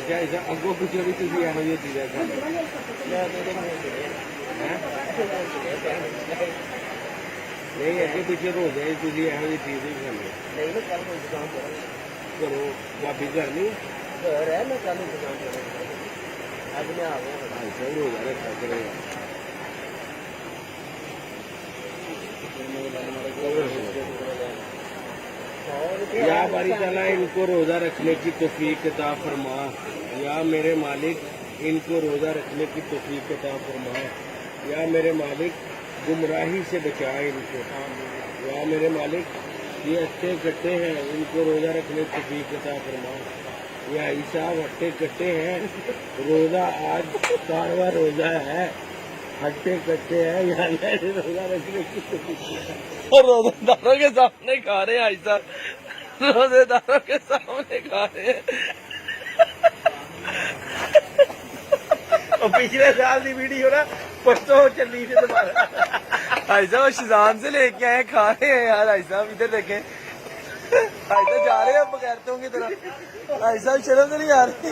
अच्छा ऐसा अगो पिछले भी तुम यहो जी चीज़ें खाते नहीं अगे पिछले रोज है तुम यहो जी चीज़ ही खाते करो भाभी घर नहीं ऐसा रोजा रखा करो या बारी ताला इनको रोजा रखने की तौफीक अता फरमा। या मेरे मालिक इनको रोजा रखने की तौफीक अता फरमा। या मेरे मालिक गुमराही से बचाए इनको। या मेरे मालिक ये अट्टे कट्टे हैं इनको रोजा रखने की तौफीक अता फरमा। या ईसा हट्टे कट्टे हैं रोजा आज 4वां रोजा है हट्टे कट्टे हैं या रोजा रखने की तौफीक। और रोजेदारों के सामने खा रहे हैं ऐसा, रोजेदारों के सामने खा रहे हैं। और पिछले साल की वीडियो ना परसों चली थी दोबारा। ऐसा वो शिजान से लेके आए खा रहे हैं यार। ऐसा इधर देखें, ऐसा जा रहे हैं बगैरतों की तरह। ऐसा शर्म तो नहीं आ रही।